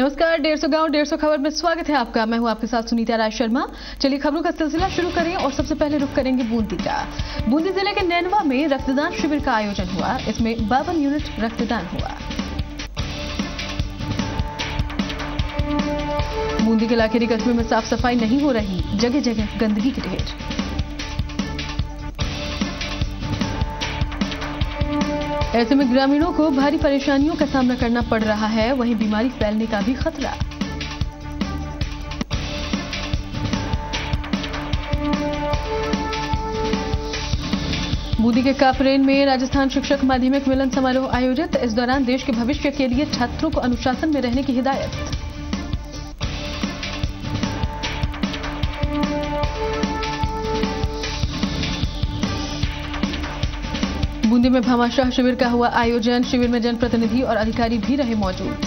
नमस्कार, 150 गांव 150 खबर में स्वागत है आपका। मैं हूं आपके साथ सुनीता राय शर्मा। चलिए खबरों का सिलसिला शुरू करें और सबसे पहले रुख करेंगे बूंदी का। बूंदी जिले के नैनवा में रक्तदान शिविर का आयोजन हुआ। इसमें 52 यूनिट रक्तदान हुआ। बूंदी के लाखेरी कस्बे में साफ सफाई नहीं हो रही, जगह जगह गंदगी के ढेर। ऐसे में ग्रामीणों को भारी परेशानियों का सामना करना पड़ रहा है, वहीं बीमारी फैलने का भी खतरा। बूंदी के कापरेन में राजस्थान शिक्षक माध्यमिक मिलन समारोह आयोजित। इस दौरान देश के भविष्य के लिए छात्रों को अनुशासन में रहने की हिदायत। बूंदी में भामाशाह शिविर का हुआ आयोजन। शिविर में जनप्रतिनिधि और अधिकारी भी रहे मौजूद।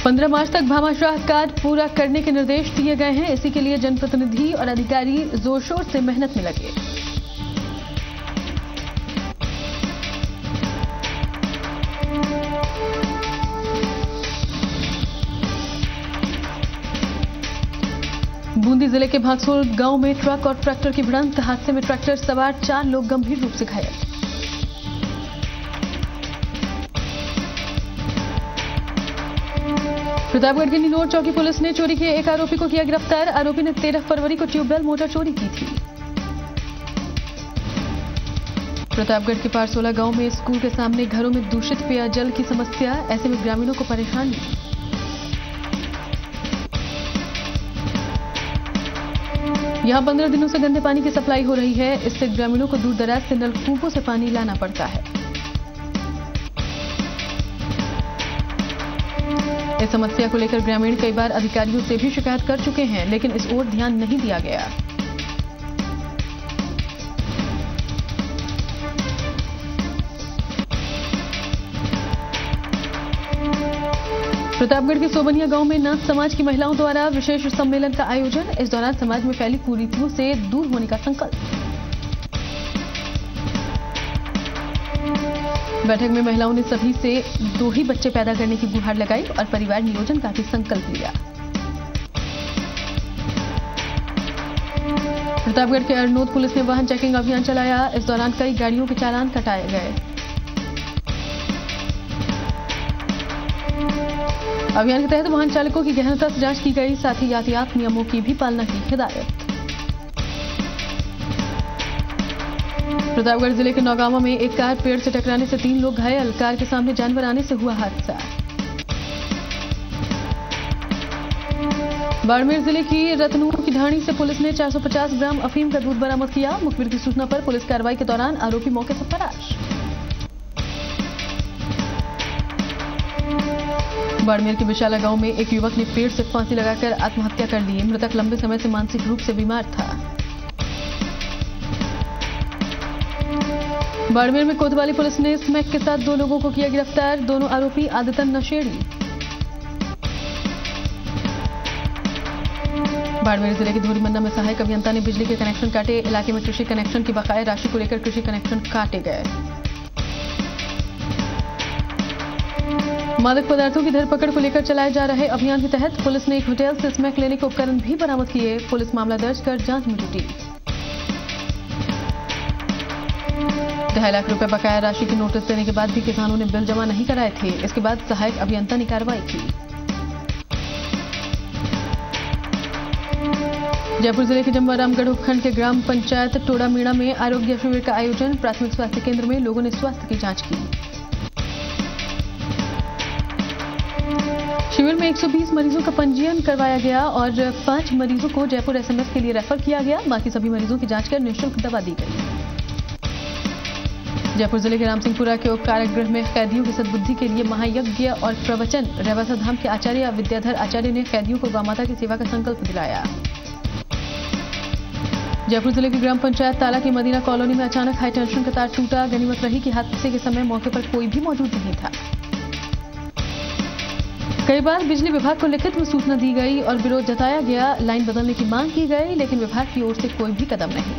पंद्रह मार्च तक भामाशाह कार्य पूरा करने के निर्देश दिए गए हैं। इसी के लिए जनप्रतिनिधि और अधिकारी जोर शोर से मेहनत में लगे। बूंदी जिले के भागसोल गांव में ट्रक और ट्रैक्टर की भिड़ंत। हादसे में ट्रैक्टर सवार 4 लोग गंभीर रूप से घायल। प्रतापगढ़ के निनोर चौकी पुलिस ने चोरी के एक आरोपी को किया गिरफ्तार। आरोपी ने 13 फरवरी को ट्यूबवेल मोटर चोरी की थी। प्रतापगढ़ के पारसोला गांव में स्कूल के सामने घरों में दूषित पेयजल की समस्या। ऐसे में ग्रामीणों को परेशानी। यहां 15 दिनों से गंदे पानी की सप्लाई हो रही है। इससे ग्रामीणों को दूर दराज से नलकूपों से पानी लाना पड़ता है। इस समस्या को लेकर ग्रामीण कई बार अधिकारियों से भी शिकायत कर चुके हैं, लेकिन इस ओर ध्यान नहीं दिया गया। प्रतापगढ़ के सोबनिया गांव में नाथ समाज की महिलाओं द्वारा विशेष सम्मेलन का आयोजन। इस दौरान समाज में फैली कुरीतियों से दूर होने का संकल्प। बैठक में महिलाओं ने सभी से 2 ही बच्चे पैदा करने की गुहार लगाई और परिवार नियोजन का भी संकल्प लिया। प्रतापगढ़ के अरनोद पुलिस ने वाहन चेकिंग अभियान चलाया। इस दौरान कई गाड़ियों के चालान कटाए गए। अभियान के तहत वाहन चालकों की गहनता से जांच की गई, साथ ही यातायात नियमों की भी पालना की हिदायत। प्रतापगढ़ जिले के नौगांवा में एक कार पेड़ से टकराने से 3 लोग घायल। कार के सामने जानवर आने से हुआ हादसा। बाड़मेर जिले की रतनूर की ढाणी से पुलिस ने 450 ग्राम अफीम का दूध बरामद किया। मुखबिर की सूचना पर पुलिस कार्रवाई के दौरान आरोपी मौके से फरार। बाड़मेर के विशाला गांव में एक युवक ने पेड़ से फांसी लगाकर आत्महत्या कर ली। मृतक लंबे समय से मानसिक रूप से बीमार था। बाड़मेर में कोतवाली पुलिस ने स्मैक के साथ 2 लोगों को किया गिरफ्तार। दोनों आरोपी आदतन नशेड़ी। बाड़मेर जिले के धोरीमन्ना में सहायक अभियंता ने बिजली के कनेक्शन काटे। इलाके में कृषि कनेक्शन की बकाया राशि को लेकर कृषि कनेक्शन काटे गए। मादक पदार्थों की धरपकड़ को लेकर चलाए जा रहे अभियान के तहत पुलिस ने एक होटल से स्मैक लेने के उपकरण भी बरामद किए। पुलिस मामला दर्ज कर जांच में जुटी। 2.5 लाख रुपए बकाया राशि की नोटिस देने के बाद भी किसानों ने बिल जमा नहीं कराए थे। इसके बाद सहायक अभियंता ने कार्रवाई की। जयपुर जिले के जम्बारामगढ़ उपखंड के ग्राम पंचायत टोड़ामीणा में आरोग्य शिविर का आयोजन। प्राथमिक स्वास्थ्य केंद्र में लोगों ने स्वास्थ्य की जांच की। शिविर में 120 मरीजों का पंजीयन करवाया गया और 5 मरीजों को जयपुर एसएमएस के लिए रेफर किया गया। बाकी सभी मरीजों की जांच कर निःशुल्क दवा दी गई। जयपुर जिले के रामसिंहपुरा के उप कारागृह में कैदियों की सद्बुद्धि के लिए महायज्ञ और प्रवचन। रेवासा धाम के आचार्य विद्याधर आचार्य ने कैदियों को गौ माता की सेवा का संकल्प दिलाया। जयपुर जिले की ग्राम पंचायत ताला की मदीना कॉलोनी में अचानक हाई टेंशन का तार टूटा। गनीमत रही कि हादसे के समय मौके पर कोई भी मौजूद नहीं था। कई बार बिजली विभाग को लिखित में सूचना दी गई और विरोध जताया गया। लाइन बदलने की मांग की गई, लेकिन विभाग की ओर से कोई भी कदम नहीं।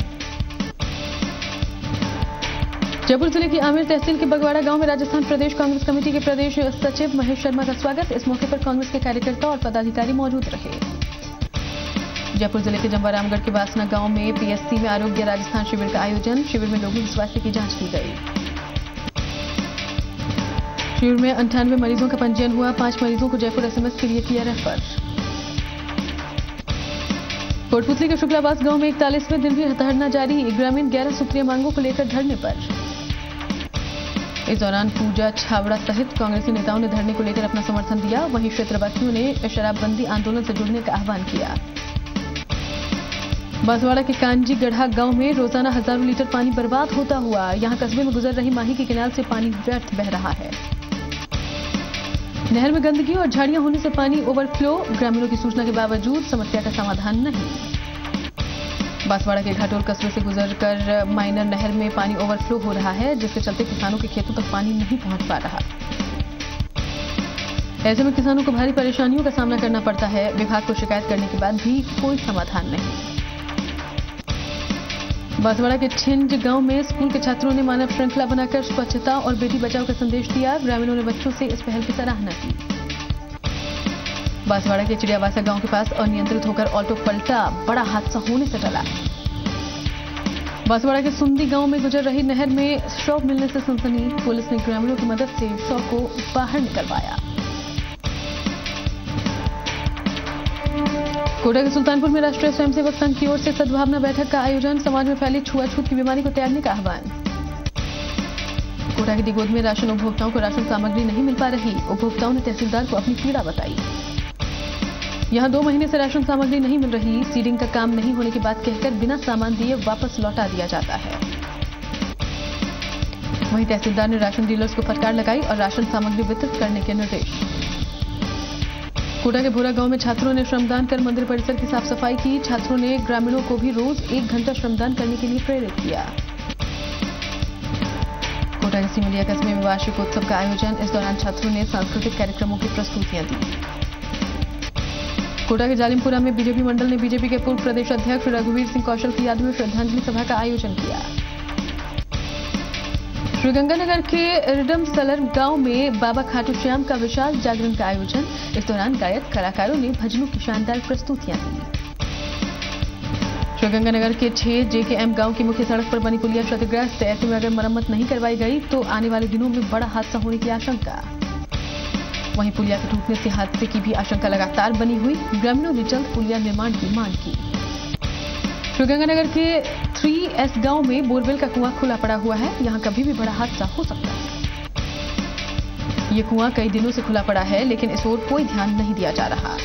जयपुर जिले की आमेर तहसील के बगवाड़ा गांव में राजस्थान प्रदेश कांग्रेस कमेटी के प्रदेश सचिव महेश शर्मा का स्वागत। इस मौके पर कांग्रेस के कार्यकर्ता और पदाधिकारी मौजूद रहे। जयपुर जिले के जंबारामगढ़ के वासना गांव में पीएससी में आरोग्य राजस्थान शिविर का आयोजन। शिविर में लोगों की स्वास्थ्य की जांच की गई। शिविर में 98 मरीजों का पंजीयन हुआ। 5 मरीजों को जयपुर एसएमएस के लिए किया रेफर। कोटपुतली के शुक्लाबास गांव में 41वें दिन भी धरना जारी। ग्रामीण 11 सूत्रीय मांगों को लेकर धरने पर। इस दौरान पूजा छावड़ा सहित कांग्रेसी नेताओं ने धरने को लेकर अपना समर्थन दिया। वहीं क्षेत्रवासियों ने शराबबंदी आंदोलन से जुड़ने का आह्वान किया। बांसवाड़ा के कांजी गढ़ा गांव में रोजाना हजारों लीटर पानी बर्बाद होता हुआ। यहां कस्बे में गुजर रही माही की कैनाल से पानी व्यर्थ बह रहा है। नहर में गंदगी और झाड़ियां होने से पानी ओवरफ्लो। ग्रामीणों की सूचना के बावजूद समस्या का समाधान नहीं। बांसवाड़ा के घाटोल कस्बे से गुजरकर माइनर नहर में पानी ओवरफ्लो हो रहा है, जिसके चलते किसानों के खेतों तक पानी नहीं पहुंच पा रहा। ऐसे में किसानों को भारी परेशानियों का सामना करना पड़ता है। विभाग को शिकायत करने के बाद भी कोई समाधान नहीं। बांसवाड़ा के छिंज गांव में स्कूल के छात्रों ने मानव श्रृंखला बनाकर स्वच्छता और बेटी बचाओ का संदेश दिया। ग्रामीणों ने बच्चों से इस पहल की सराहना की। बांसवाड़ा के चिड़ियावासा गांव के पास अनियंत्रित होकर ऑल्टो पलटा। बड़ा हादसा होने से टला। बांसवाड़ा के सुंदी गांव में गुजर रही नहर में शव मिलने से सनसनी। पुलिस ने ग्रामीणों की मदद से शव को बाहर निकलवाया। कोटा के सुल्तानपुर में राष्ट्रीय स्वयंसेवक संघ की ओर से सद्भावना बैठक का आयोजन। समाज में फैली छुआछूत की बीमारी को त्यागने का आह्वान। कोटा के दिगोद में राशन उपभोक्ताओं को राशन सामग्री नहीं मिल पा रही। उपभोक्ताओं ने तहसीलदार को अपनी पीड़ा बताई। यहां 2 महीने से राशन सामग्री नहीं मिल रही। सीडिंग का काम नहीं होने की बात कहकर बिना सामान दिए वापस लौटा दिया जाता है। वहीं तहसीलदार ने राशन डीलर्स को फटकार लगाई और राशन सामग्री वितरित करने के निर्देश। कोटा के भोरा गांव में छात्रों ने श्रमदान कर मंदिर परिसर की साफ सफाई की। छात्रों ने ग्रामीणों को भी रोज 1 घंटा श्रमदान करने के लिए प्रेरित किया। कोटा के सिमलिया कस्बे में वार्षिक उत्सव का आयोजन। इस दौरान छात्रों ने सांस्कृतिक कार्यक्रमों की प्रस्तुतियां दी। कोटा के जालिमपुरा में बीजेपी मंडल ने बीजेपी के पूर्व प्रदेश अध्यक्ष रघुवीर सिंह कौशल की याद में श्रद्धांजलि सभा का आयोजन किया। श्रीगंगानगर के रिडम सलर गांव में बाबा खाटू श्याम का विशाल जागरण का आयोजन। इस दौरान गायक कलाकारों ने भजनों की शानदार प्रस्तुतियां दी। श्रीगंगानगर के 6 JKM गांव की मुख्य सड़क पर बनी पुलिया क्षतिग्रस्त। ऐसे में अगर मरम्मत नहीं करवाई गई तो आने वाले दिनों में बड़ा हादसा होने की आशंका। वहीं पुलिया के टूटने से हादसे की भी आशंका लगातार बनी हुई। ग्रामीणों ने जल्द पुलिया निर्माण की मांग की। श्रीगंगानगर के 3S गांव में बोरवेल का कुआं खुला पड़ा हुआ है। यहां कभी भी बड़ा हादसा हो सकता है। ये कुआं कई दिनों से खुला पड़ा है, लेकिन इस ओर कोई ध्यान नहीं दिया जा रहा।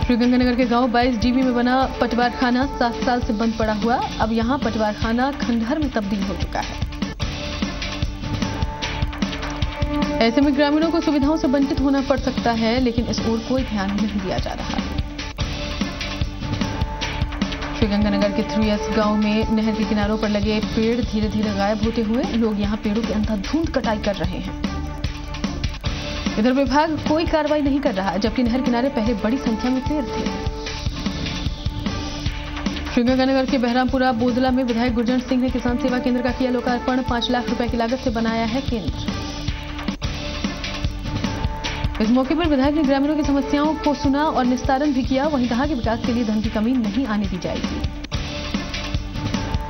श्रीगंगानगर के गांव 22 DB में बना पटवारखाना 7 साल से बंद पड़ा हुआ। अब यहां पटवारखाना खंडहर में तब्दील हो चुका है। ऐसे में ग्रामीणों को सुविधाओं से वंचित होना पड़ सकता है, लेकिन इस ओर कोई ध्यान नहीं दिया जा रहा है। श्रीगंगानगर के 3S गांव में नहर के किनारों पर लगे पेड़ धीरे धीरे गायब होते हुए लोग यहां पेड़ों की अंधाधुंध कटाई कर रहे हैं। इधर विभाग कोई कार्रवाई नहीं कर रहा, जबकि नहर किनारे पहले बड़ी संख्या में पेड़ थे। श्रीगंगानगर के बहरामपुरा बोदला में विधायक गुरजंट सिंह ने किसान सेवा केंद्र का किया लोकार्पण। 5 लाख रुपए की लागत से बनाया है केंद्र। इस मौके पर विधायक ने ग्रामीणों की समस्याओं को सुना और निस्तारण भी किया। वहीं कहा कि विकास के लिए धन की कमी नहीं आने दी जाएगी।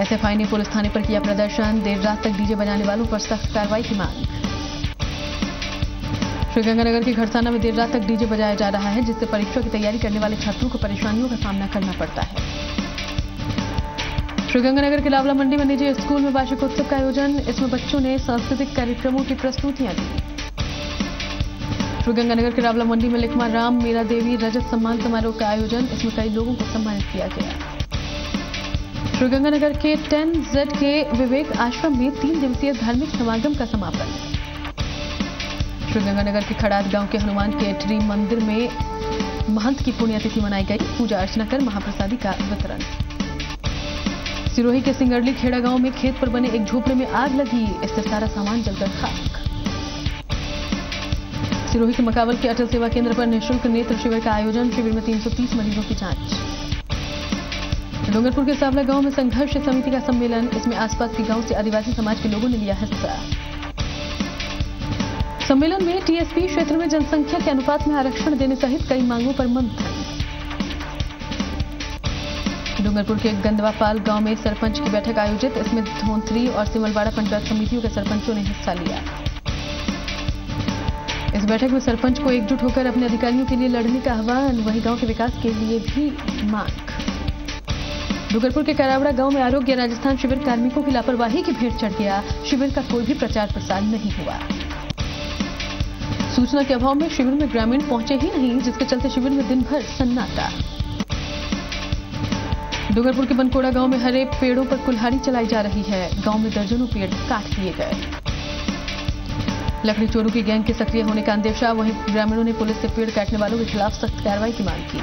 SFI ने पुलिस थाने पर किया प्रदर्शन। देर रात तक डीजे बजाने वालों पर सख्त कार्रवाई की मांग। श्रीगंगानगर के घड़साना में देर रात तक डीजे बजाया जा रहा है, जिससे परीक्षा की तैयारी करने वाले छात्रों को परेशानियों का सामना करना पड़ता है। श्रीगंगानगर के लावला मंडी में निजी स्कूल में वार्षिक उत्सव का आयोजन। इसमें बच्चों ने सांस्कृतिक कार्यक्रमों की प्रस्तुतियां दी। श्रीगंगानगर के रावला मंडी में लिखमा राम मीरा देवी रजत सम्मान समारोह का आयोजन। इसमें कई लोगों को सम्मानित किया गया। श्रीगंगानगर के 10Z के विवेक आश्रम में 3 दिवसीय धार्मिक समागम का समापन। श्रीगंगानगर के खड़ाद गांव के हनुमान केटरी मंदिर में महंत की पुण्यतिथि मनाई गई। पूजा अर्चना कर महाप्रसादी का वितरण। सिरोही के सिंगरली खेड़ा गांव में खेत पर बने एक झोपड़े में आग लगी। इससे सारा सामान जलकर खाक। सिरोही के मकावल के अटल सेवा केंद्र पर निःशुल्क नेत्र शिविर का आयोजन। शिविर में 330 मरीजों की जांच। डूंगरपुर के सावला गांव में संघर्ष समिति का सम्मेलन। इसमें आसपास के गांव से आदिवासी समाज के लोगों ने लिया हिस्सा। सम्मेलन में टीएसपी क्षेत्र में जनसंख्या के अनुपात में आरक्षण देने सहित कई मांगों पर मंथन। डूंगरपुर के गंदवापाल गांव में सरपंच की बैठक आयोजित। इसमें धोंतरी और सिमलवाड़ा पंचायत समितियों के सरपंचों ने हिस्सा लिया। इस बैठक में सरपंच को एकजुट होकर अपने अधिकारियों के लिए लड़ने का आह्वान, वहीं गांव के विकास के लिए भी मांग। डूंगरपुर के करावड़ा गांव में आरोग्य राजस्थान शिविर कार्मिकों की लापरवाही की भेंट चढ़ गया। शिविर का कोई भी प्रचार प्रसार नहीं हुआ। सूचना के अभाव में शिविर में ग्रामीण पहुंचे ही नहीं, जिसके चलते शिविर में दिन भर सन्नाटा। डूंगरपुर के बनकोड़ा गांव में हरे पेड़ों पर कुल्हाड़ी चलाई जा रही है। गांव में दर्जनों पेड़ काट दिए गए। लकड़ी चोरों की गैंग के सक्रिय होने का अंदेशा, वहीं ग्रामीणों ने पुलिस से पेड़ काटने वालों के खिलाफ सख्त कार्रवाई की मांग की।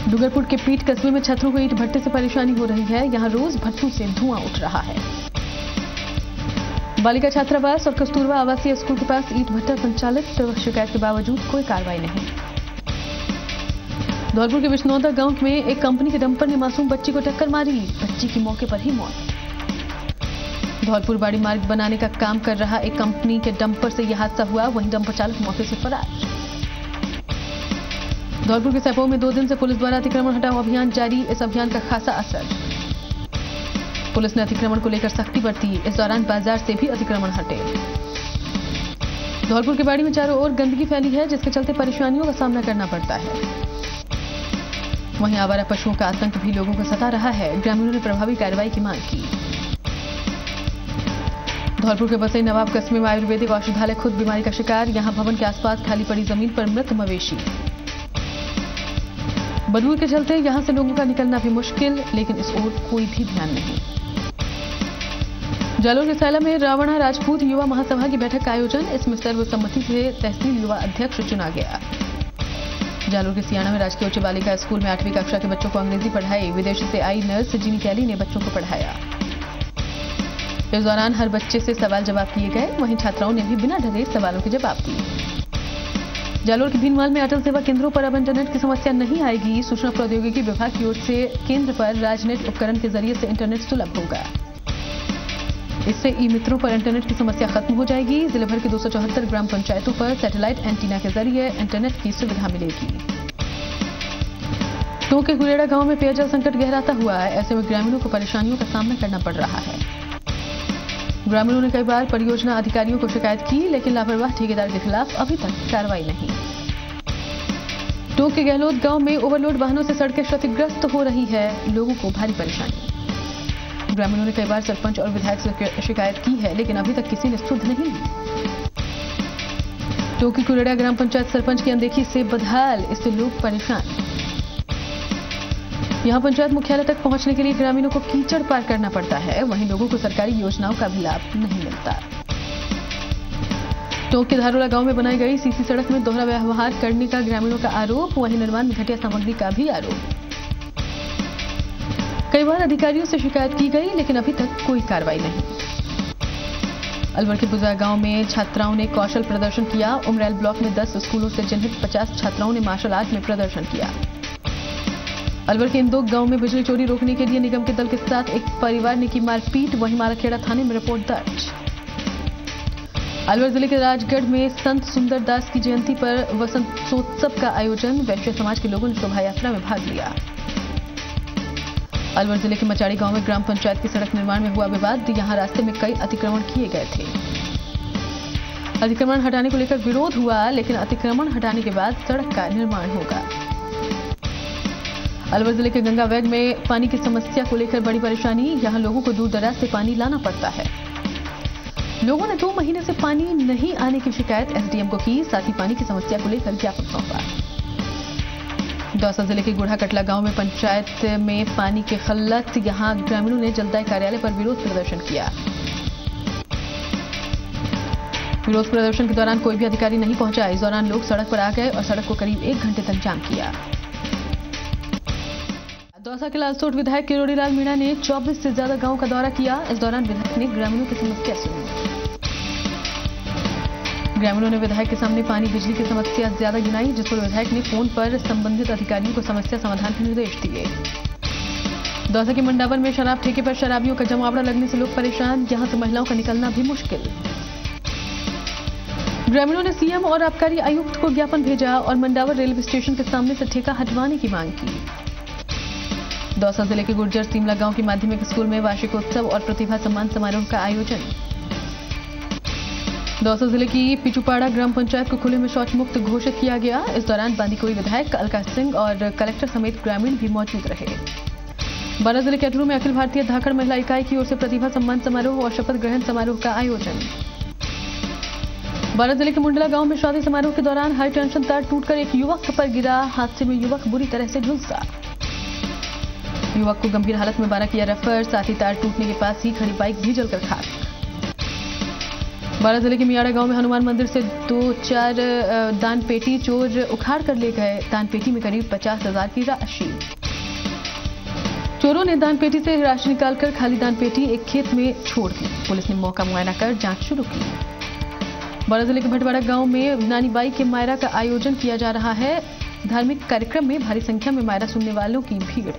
डूंगरपुर के पीट कस्बे में छात्रों को ईंट भट्टे से परेशानी हो रही है। यहां रोज भट्टों से धुआं उठ रहा है। बालिका छात्रावास और कस्तूरबा आवासीय स्कूल के पास ईंट भट्टा संचालित, शिकायत के बावजूद कोई कार्रवाई नहीं। धौलपुर के विष्णोदा गांव में एक कंपनी के डंपर ने मासूम बच्ची को टक्कर मारी। बच्ची की मौके पर ही मौत। धौलपुर बाड़ी मार्ग बनाने का काम कर रहा एक कंपनी के डंपर से यह हादसा हुआ, वहीं डंपर चालक मौके से फरार। धौलपुर के सैपो में 2 दिन से पुलिस द्वारा अतिक्रमण हटाओ अभियान जारी। इस अभियान का खासा असर। पुलिस ने अतिक्रमण को लेकर सख्ती बरती। इस दौरान बाजार से भी अतिक्रमण हटे। धौलपुर के बाड़ी में चारों ओर गंदगी फैली है, जिसके चलते परेशानियों का सामना करना पड़ता है। वहीं आवारा पशुओं का आतंक भी लोगों को सता रहा है। ग्रामीणों ने प्रभावी कार्रवाई की मांग की। धौलपुर के बसई नवाब कस्बे में आयुर्वेदिक औषधालय खुद बीमारी का शिकार। यहां भवन के आसपास खाली पड़ी जमीन पर मृत मवेशी। बदबू के चलते यहां से लोगों का निकलना भी मुश्किल, लेकिन इस ओर कोई भी ध्यान नहीं। जालोर के सैला में रावणा राजपूत युवा महासभा की बैठक का आयोजन। इसमें सर्वसम्मति से तहसील युवा अध्यक्ष चुना गया। जालोर के सियाना में राजकीय उच्च बालिका स्कूल में 8वीं कक्षा के बच्चों को अंग्रेजी पढ़ाई। विदेश से आई नर्स जीनी कैली ने बच्चों को पढ़ाया। इस दौरान हर बच्चे से सवाल जवाब किए गए। वहीं छात्राओं ने भी बिना डरे सवालों के जवाब दिए। जालोर के भीनमाल में अटल सेवा केंद्रों पर अब इंटरनेट की समस्या नहीं आएगी। सूचना प्रौद्योगिकी विभाग की ओर से केंद्र पर राजनेट उपकरण के जरिए से इंटरनेट सुलभ होगा। इससे ई मित्रों पर इंटरनेट की समस्या खत्म हो जाएगी। जिले भर के 274 ग्राम पंचायतों पर सैटेलाइट एंटीना के जरिए इंटरनेट की सुविधा मिलेगी। टोंक के गुलेड़ा गांव में पेयजल संकट गहराता हुआ है। ऐसे में ग्रामीणों को परेशानियों का सामना करना पड़ रहा है। ग्रामीणों ने कई बार परियोजना अधिकारियों को शिकायत की, लेकिन लापरवाह ठेकेदार के खिलाफ अभी तक कार्रवाई नहीं। टोंक के गहलोत गांव में ओवरलोड वाहनों से सड़कें क्षतिग्रस्त हो रही है। लोगों को भारी परेशानी। ग्रामीणों ने कई बार सरपंच और विधायक से शिकायत की है, लेकिन अभी तक किसी ने सुध नहीं ली। टोंक की कुलेड़ा ग्राम पंचायत सरपंच की अनदेखी से बदहाल। इससे लोग परेशान। यहां पंचायत मुख्यालय तक पहुंचने के लिए ग्रामीणों को कीचड़ पार करना पड़ता है। वहीं लोगों को सरकारी योजनाओं का भी लाभ नहीं मिलता। टोंक के धारोला गांव में बनाई गई सीसी सड़क में दोहरा व्यवहार करने का ग्रामीणों का आरोप। वहीं निर्माण में घटिया सामग्री का भी आरोप। कई बार अधिकारियों से शिकायत की गई, लेकिन अभी तक कोई कार्रवाई नहीं। अलवर के बुजा गांव में छात्राओं ने कौशल प्रदर्शन किया। उमरैल ब्लॉक में 10 स्कूलों से चिन्हित 50 छात्राओं ने मार्शल आर्ट में प्रदर्शन किया। अलवर के इंदोक गांव में बिजली चोरी रोकने के लिए निगम के दल के साथ एक परिवार ने की मारपीट। वहीं माराखेड़ा थाने में रिपोर्ट दर्ज। अलवर जिले के राजगढ़ में संत सुंदरदास की जयंती पर वसंतोत्सव का आयोजन। वैश्य समाज के लोगों ने शोभा यात्रा में भाग लिया। अलवर जिले के मचाड़ी गांव में ग्राम पंचायत की सड़क निर्माण में हुआ विवाद। यहां रास्ते में कई अतिक्रमण किए गए थे। अतिक्रमण हटाने को लेकर विरोध हुआ, लेकिन अतिक्रमण हटाने के बाद सड़क का निर्माण होगा। अलवर जिले के गंगा वैग में पानी की समस्या को लेकर बड़ी परेशानी। यहां लोगों को दूर दराज से पानी लाना पड़ता है। लोगों ने 2 महीने से पानी नहीं आने की शिकायत एसडीएम को की। साथ ही पानी की समस्या को लेकर ज्ञापन सौंपा। दौसा जिले के गुढ़ा कटला गांव में पंचायत में पानी की खल्लत। यहां ग्रामीणों ने जलदाय कार्यालय पर विरोध प्रदर्शन किया। विरोध प्रदर्शन के दौरान कोई भी अधिकारी नहीं पहुंचा। इस दौरान लोग सड़क पर आ गए और सड़क को करीब 1 घंटे तक जाम किया। दौसा के लालसोट विधायक किरोड़ीलाल मीणा ने 24 से ज्यादा गांव का दौरा किया। इस दौरान विधायक ने ग्रामीणों की समस्या सुनी। ग्रामीणों ने विधायक के सामने पानी बिजली की समस्या ज्यादा गिनाई, जिस पर विधायक ने फोन पर संबंधित अधिकारियों को समस्या समाधान के निर्देश दिए। दौसा के मंडावर में शराब ठेके पर शराबियों का जमावड़ा लगने से लोग परेशान, यहां से महिलाओं का निकलना भी मुश्किल। ग्रामीणों ने सीएम और आबकारी आयुक्त को ज्ञापन भेजा और मंडावर रेलवे स्टेशन के सामने से ठेका हटवाने की मांग की। दौसा जिले के गुर्जर सीमला गांव की माध्यमिक स्कूल में वार्षिकोत्सव और प्रतिभा सम्मान समारोह का आयोजन। दौसा जिले की पिचुपाड़ा ग्राम पंचायत को खुले में शौच मुक्त घोषित किया गया। इस दौरान बांदीकुई विधायक अलका सिंह और कलेक्टर समेत ग्रामीण भी मौजूद रहे। बारां जिले के अटरू में अखिल भारतीय धाकड़ महिला इकाई की ओर से प्रतिभा सम्मान समारोह और शपथ ग्रहण समारोह का आयोजन। बारां जिले के मुंडला गांव में शादी समारोह के दौरान हाई टेंशन तार टूटकर एक युवक पर गिरा। हादसे में युवक बुरी तरह से झुलसा। युवक को गंभीर हालत में बारां किया रेफर, साथ ही तार टूटने के पास ही खड़ी बाइक भी जलकर खाक। बारां जिले के मियाड़ा गांव में हनुमान मंदिर से 2-4 दान पेटी चोर उखाड़ कर ले गए। दान पेटी में करीब 50,000 की राशि। चोरों ने दान पेटी से राशि निकालकर खाली दान पेटी एक खेत में छोड़ दी। पुलिस ने मौका मुआयना कर जांच शुरू की। बारां जिले के भटवाड़ा गांव में नानी बाई के मायरा का आयोजन किया जा रहा है। धार्मिक कार्यक्रम में भारी संख्या में मायरा सुनने वालों की भीड़।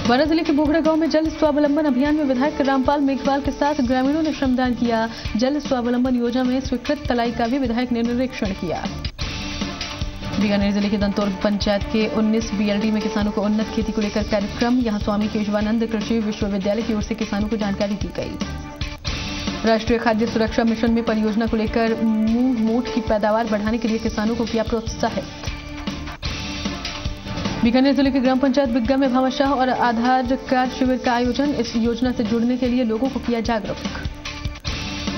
बारां जिले के बोगड़ा गांव में जल स्वावलंबन अभियान में विधायक रामपाल मेघवाल के साथ ग्रामीणों ने श्रमदान किया। जल स्वावलंबन योजना में स्वीकृत तलाई का भी विधायक ने निरीक्षण किया। बीकानेर जिले के दंतौर पंचायत के 19 बीएलडी में किसानों को उन्नत खेती को लेकर कार्यक्रम। यहां स्वामी केशवानंद कृषि विश्वविद्यालय की ओर से किसानों को जानकारी दी गई। राष्ट्रीय खाद्य सुरक्षा मिशन में परियोजना को लेकर मूंग मोठ की पैदावार बढ़ाने के लिए किसानों को किया प्रोत्साहित। बीकानेर जिले के ग्राम पंचायत बिग्गा में भामाशाह और आधार कार्ड शिविर का आयोजन। इस योजना से जुड़ने के लिए लोगों को किया जागरूक।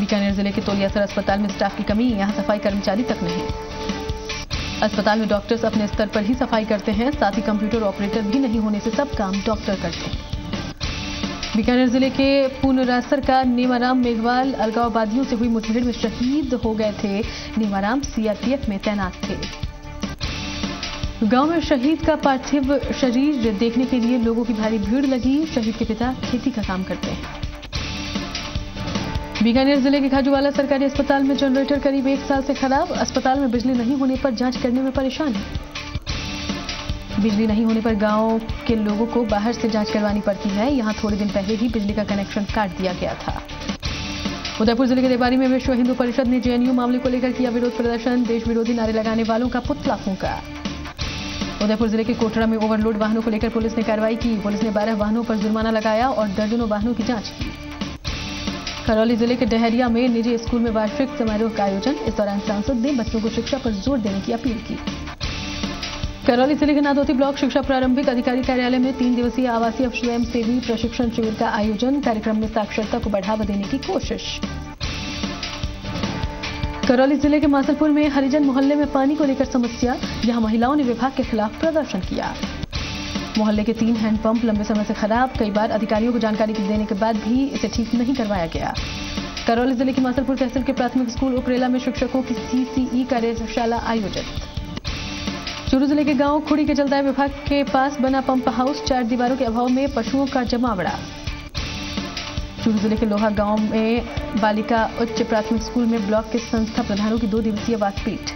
बीकानेर जिले के तोलियासर अस्पताल में स्टाफ की कमी, यहां सफाई कर्मचारी तक नहीं। अस्पताल में डॉक्टर्स अपने स्तर पर ही सफाई करते हैं, साथ ही कंप्यूटर ऑपरेटर भी नहीं होने से सब काम डॉक्टर करते हैं। बीकानेर जिले के पुनरासर का नेमाराम मेघवाल अलगाववादियों से हुई मुठभेड़ में शहीद हो गए थे। नेमाराम सीआरपीएफ में तैनात थे। गांव में शहीद का पार्थिव शरीर देखने के लिए लोगों की भारी भीड़ लगी। शहीद के पिता खेती का काम करते हैं। बीकानेर जिले के खाजूवाला सरकारी अस्पताल में जनरेटर करीब 1 साल से खराब। अस्पताल में बिजली नहीं होने पर जांच करने में परेशानी। बिजली नहीं होने पर गांव के लोगों को बाहर से जांच करवानी पड़ती है। यहां थोड़े दिन पहले ही बिजली का कनेक्शन काट दिया गया था। उदयपुर जिले के देवारी में विश्व हिंदू परिषद ने जेएनयू मामले को लेकर किया विरोध प्रदर्शन। देश विरोधी नारे लगाने वालों का पुतला फूंका। उदयपुर जिले के कोटड़ा में ओवरलोड वाहनों को लेकर पुलिस ने कार्रवाई की। पुलिस ने 12 वाहनों पर जुर्माना लगाया और दर्जनों वाहनों की जांच की। करौली जिले के डहरिया में निजी स्कूल में वार्षिक समारोह का आयोजन। इस दौरान सांसद ने बच्चों को शिक्षा पर जोर देने की अपील की। करौली जिले के नादौती ब्लॉक शिक्षा प्रारंभिक अधिकारी कार्यालय में 3 दिवसीय आवासीय स्वयंसेवी प्रशिक्षण शिविर का आयोजन। कार्यक्रम में साक्षरता को बढ़ावा देने की कोशिश। करौली जिले के मासलपुर में हरिजन मोहल्ले में पानी को लेकर समस्या। यहां महिलाओं ने विभाग के खिलाफ प्रदर्शन किया। मोहल्ले के 3 हैंडपंप लंबे समय से खराब। कई बार अधिकारियों को जानकारी देने के बाद भी इसे ठीक नहीं करवाया गया। करौली जिले के मासलपुर तहसील के प्राथमिक स्कूल उपरेला में शिक्षकों की सीसीई कार्यशाला आयोजित। चूरू जिले के गांव खुड़ी के जलदाय विभाग के पास बना पंप हाउस। 4 दीवारों के अभाव में पशुओं का जमावड़ा। चूरू जिले के लोहा गांव में बालिका उच्च प्राथमिक स्कूल में ब्लॉक के संस्था प्रधानों की 2 दिवसीय वाकपीट।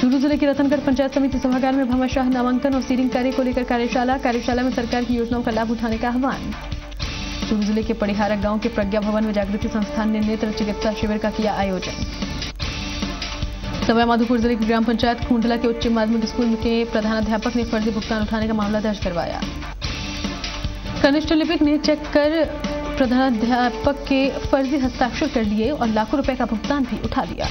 चूरू जिले के रतनगढ़ पंचायत समिति सभागार में भामाशाह नामांकन और सीडिंग कार्य को लेकर कार्यशाला में सरकार की योजनाओं का लाभ उठाने का आह्वान। चूरू जिले के पड़िहारा गांव के प्रज्ञा भवन में जागृति संस्थान ने नेत्र चिकित्सा शिविर का किया आयोजन। सवाईमाधोपुर जिले की ग्राम पंचायत खूंडला के उच्च माध्यमिक स्कूल के प्रधानाध्यापक ने फर्जी भुगतान उठाने का मामला दर्ज करवाया। कनिष्ठ लिपिक ने चेक कर प्रधानाध्यापक के फर्जी हस्ताक्षर कर लिए और लाखों रुपए का भुगतान भी उठा लिया।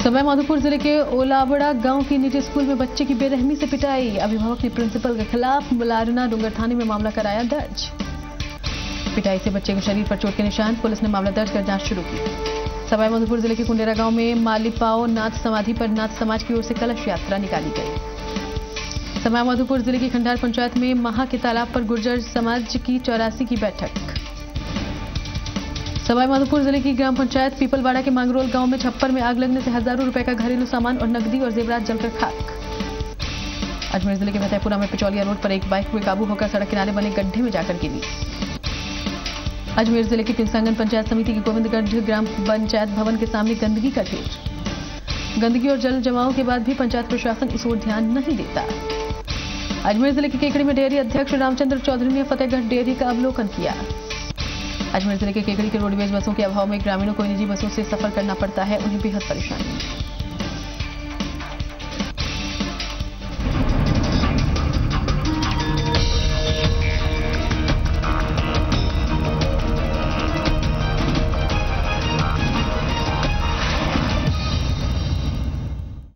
सवाईमाधोपुर जिले के ओलावड़ा गांव की निजी स्कूल में बच्चे की बेरहमी से पिटाई। अभिभावक ने प्रिंसिपल के खिलाफ मुलारना डूंगर थाने में मामला कराया दर्ज। पिटाई से बच्चे के शरीर पर चोट के निशान। पुलिस ने मामला दर्ज कर जांच शुरू की। सवाईमाधोपुर जिले के कुंडेरा गांव में मालीपाओ नाथ समाधि पर नाथ समाज की ओर से कलश यात्रा निकाली गई। सवाईमाधोपुर जिले की खंडार पंचायत में महा के तालाब पर गुर्जर समाज की 84 की बैठक। सवाईमाधोपुर जिले की ग्राम पंचायत पीपलवाड़ा के मांगरोल गांव में छप्पर में आग लगने से हजारों रुपए का घरेलू सामान और नकदी और जेवरात जलकर खाक। अजमेर जिले के फतेहपुरा में पिचौलिया रोड पर एक बाइक बेकाबू होकर सड़क किनारे बने गड्ढे में जाकर गिरी। अजमेर जिले की पिंसांगन पंचायत समिति की गोविंदगंज ग्राम पंचायत भवन के सामने गंदगी का ढेर। गंदगी और जल जमाव के बाद भी पंचायत प्रशासन इस ओर ध्यान नहीं देता। अजमेर जिले के केकड़ी में डेयरी अध्यक्ष रामचंद्र चौधरी ने फतेहगढ़ डेयरी का अवलोकन किया। अजमेर जिले के केकड़ी के रोडवेज बसों के अभाव में ग्रामीणों को निजी बसों से सफर करना पड़ता है, उन्हें बेहद परेशानी।